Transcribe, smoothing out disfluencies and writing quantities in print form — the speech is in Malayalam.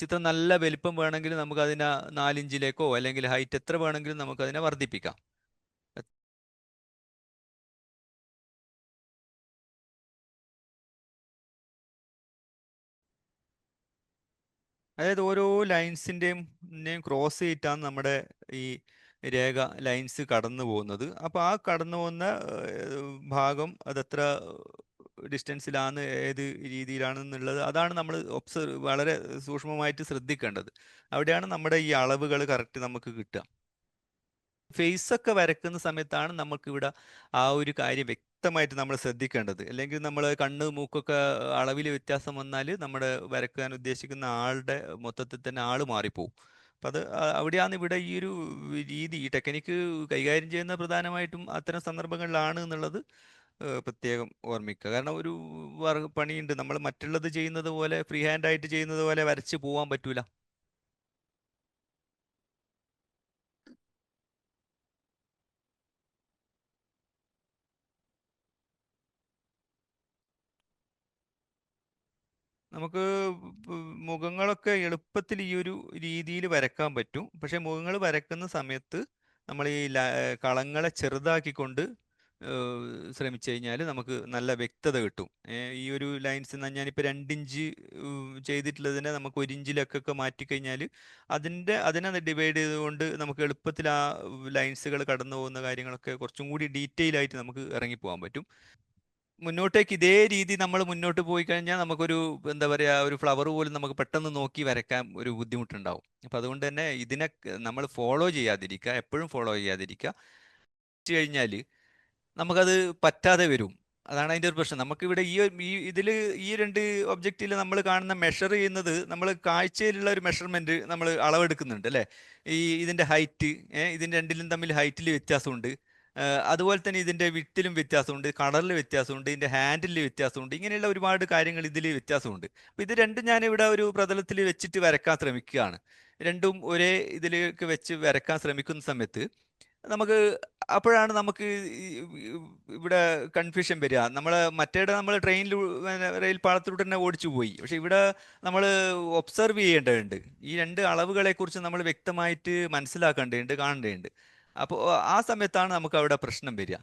ചിത്രം നല്ല വലിപ്പം വേണമെങ്കിൽ നമുക്ക് അതിനെ 4 ഇഞ്ചിലേക്കോ അല്ലെങ്കിൽ ഹൈറ്റ് എത്ര വേണമെങ്കിലും നമുക്ക് അതിനെ വർദ്ധിപ്പിക്കാം. അതായത് ഓരോ ലൈൻസിൻ്റെയും ക്രോസ് ചെയ്തിട്ടാണ് നമ്മുടെ ഈ രേഖ ലൈൻസ് കടന്നു പോകുന്നത്. അപ്പോൾ ആ കടന്നു പോകുന്ന ഭാഗം അതെത്ര ഡിസ്റ്റൻസിലാണ്, ഏത് രീതിയിലാണെന്നുള്ളത് അതാണ് നമ്മൾ വളരെ സൂക്ഷ്മമായിട്ട് ശ്രദ്ധിക്കേണ്ടത്. അവിടെയാണ് നമ്മുടെ ഈ അളവുകൾ കറക്റ്റ് നമുക്ക് കിട്ടുക. ഫേസ് ഒക്കെ വരക്കുന്ന സമയത്താണ് നമുക്കിവിടെ ആ ഒരു കാര്യം വ്യക്തമായിട്ട് നമ്മൾ ശ്രദ്ധിക്കേണ്ടത്. അല്ലെങ്കിൽ നമ്മൾ കണ്ണ് മൂക്കൊക്കെ അളവിൽ വ്യത്യാസം വന്നാൽ നമ്മുടെ വരക്കാൻ ഉദ്ദേശിക്കുന്ന ആളുടെ മൊത്തത്തിൽ തന്നെ ആള് മാറിപ്പോവും. അപ്പം അത് അവിടെയാണ് ഇവിടെ ഈ ഒരു രീതി, ഈ ടെക്നിക്ക് കൈകാര്യം ചെയ്യുന്ന പ്രധാനമായിട്ടും അത്തരം സന്ദർഭങ്ങളിലാണ് എന്നുള്ളത് പ്രത്യേകം ഓർമ്മിക്കുക. കാരണം ഒരു പണിയുണ്ട്, നമ്മൾ മറ്റുള്ളത് ചെയ്യുന്നത് പോലെ ഫ്രീ ഹാൻഡ് ആയിട്ട് ചെയ്യുന്നത് പോലെ വരച്ച് പോകാൻ പറ്റൂല. നമുക്ക് മുഖങ്ങളൊക്കെ എളുപ്പത്തിൽ ഈ ഒരു രീതിയിൽ വരക്കാൻ പറ്റും. പക്ഷെ മുഖങ്ങൾ വരക്കുന്ന സമയത്ത് നമ്മൾ ഈ കളങ്ങളെ ചെറുതാക്കിക്കൊണ്ട് ശ്രമിച്ചു കഴിഞ്ഞാൽ നമുക്ക് നല്ല വ്യക്തത കിട്ടും. ഈ ഒരു ലൈൻസ് ഞാനിപ്പോൾ 2 ഇഞ്ച് ചെയ്തിട്ടുള്ളതിനെ നമുക്ക് 1 ഇഞ്ചിലൊക്കെ മാറ്റിക്കഴിഞ്ഞാൽ അതിനെ ഡിവൈഡ് ചെയ്തുകൊണ്ട് നമുക്ക് എളുപ്പത്തിൽ ആ ലൈൻസുകൾ കടന്നു പോകുന്ന കാര്യങ്ങളൊക്കെ കുറച്ചും കൂടി ഡീറ്റെയിൽ ആയിട്ട് നമുക്ക് ഇറങ്ങിപ്പോകാൻ പറ്റും. മുന്നോട്ടേക്ക് ഇതേ രീതി നമ്മൾ മുന്നോട്ട് പോയി കഴിഞ്ഞാൽ നമുക്കൊരു എന്താ പറയുക, ഒരു ഫ്ലവർ പോലും നമുക്ക് പെട്ടെന്ന് നോക്കി വരയ്ക്കാൻ ഒരു ബുദ്ധിമുട്ടുണ്ടാവും. അപ്പം അതുകൊണ്ട് തന്നെ ഇതിനെ നമ്മൾ ഫോളോ ചെയ്യാതിരിക്കുക, എപ്പോഴും ഫോളോ ചെയ്യാതിരിക്കുക. വെച്ച് കഴിഞ്ഞാൽ നമുക്കത് പറ്റാതെ വരും. അതാണ് അതിൻ്റെ ഒരു പ്രശ്നം. നമുക്കിവിടെ ഇതിൽ ഈ രണ്ട് ഒബ്ജക്റ്റിൽ നമ്മൾ കാണുന്ന മെഷർ ചെയ്യുന്നത്, നമ്മൾ കാഴ്ചയിലുള്ള ഒരു മെഷർമെൻറ്റ് നമ്മൾ അളവെടുക്കുന്നുണ്ട് അല്ലേ. ഇതിൻ്റെ ഹൈറ്റ്, ഇതിൻ്റെ രണ്ടിലും തമ്മിൽ ഹൈറ്റിൽ വ്യത്യാസമുണ്ട്. അതുപോലെ തന്നെ ഇതിൻ്റെ വിട്ടിലും വ്യത്യാസമുണ്ട്, കളറിൽ വ്യത്യാസമുണ്ട്, ഇതിൻ്റെ ഹാൻഡിലിൽ വ്യത്യാസമുണ്ട്. ഇങ്ങനെയുള്ള ഒരുപാട് കാര്യങ്ങൾ ഇതിൽ വ്യത്യാസമുണ്ട്. അപ്പോൾ ഇത് രണ്ടും ഞാനിവിടെ ഒരു പ്രതലത്തിൽ വെച്ചിട്ട് വരക്കാൻ ശ്രമിക്കുകയാണ്. രണ്ടും ഒരേ ഇതിലേക്ക് വെച്ച് വരക്കാൻ ശ്രമിക്കുന്ന സമയത്ത് നമുക്ക് അപ്പോഴാണ് നമുക്ക് ഇവിടെ കൺഫ്യൂഷൻ വരിക. നമ്മൾ ട്രെയിനിൽ റെയിൽ പാളത്തിലൂടെ തന്നെ ഓടിച്ചു പോയി. പക്ഷെ ഇവിടെ നമ്മൾ ഒബ്സർവ് ചെയ്യേണ്ടതുണ്ട്. ഈ രണ്ട് അളവുകളെ കുറിച്ച് നമ്മൾ വ്യക്തമായിട്ട് മനസ്സിലാക്കേണ്ടതുണ്ട്, കാണേണ്ടതുണ്ട്. അപ്പോൾ ആ സമയത്താണ് നമുക്ക് അവിടെ പ്രശ്നം വരിക.